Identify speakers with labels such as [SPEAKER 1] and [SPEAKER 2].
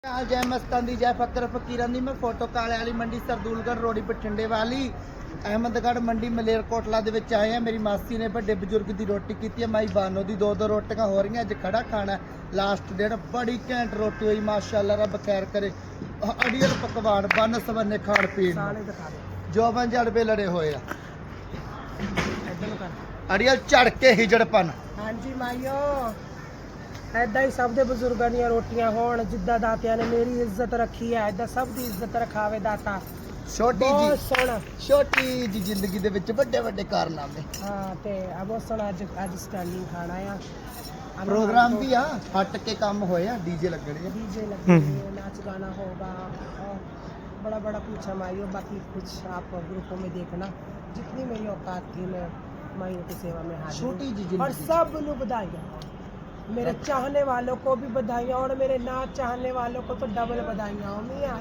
[SPEAKER 1] जय मस्तान दी जय फकर फकीरान दी। मैं फोटो काले वाली मंडी सरदूलगढ़ रोड़ी बठिंडे वाली अहमदगढ़ मंडी मलेरकोटला दे विच आए हैं। मेरी मासी ने बड़े बुजुर्ग की रोटी की है। माई बानो दी दो रोटियां हो रही। अज खड़ा खाना लास्ट डेट बड़ी घैंट रोटी हुई माशाअल्लाह रब खैर करे। अड़ियल पकवान बन सबने खाण पीण जो बन जड़बे लड़े हुए अड़ियल झड़ के हिजड़पन।
[SPEAKER 2] हाँ जी माइयो ऐदा ही सब दे बुजुर्गों दी रोटियां होण जिद्दां दातियां ने मेरी इज्जत रखी है ऐदा सब दी इज्जत रखावे दाता।
[SPEAKER 1] छोटी जी
[SPEAKER 2] सोना
[SPEAKER 1] छोटी जी जिंदगी दे विच बड़े बड़े कारनामे।
[SPEAKER 2] हाँ ते अब सोना अज स्टैंडिंग खाना आ
[SPEAKER 1] प्रोग्राम भी आ हट के काम होया डीजे लगने
[SPEAKER 2] डीजे लगे नाच गाना होगा और बड़ा बड़ा पूछा माइयो। बाकी कुछ आप ग्रुपों में देखना जितनी मेरी औकात थी मैं माइयों की सेवा में हाजिर
[SPEAKER 1] छोटी जी
[SPEAKER 2] हूँ। और
[SPEAKER 1] जिंदगी
[SPEAKER 2] सब लोग बधाइयाँ मेरे चाहने वालों को भी बधाइयाँ और मेरे ना चाहने वालों को तो डबल बधाइयाँ हो मियां।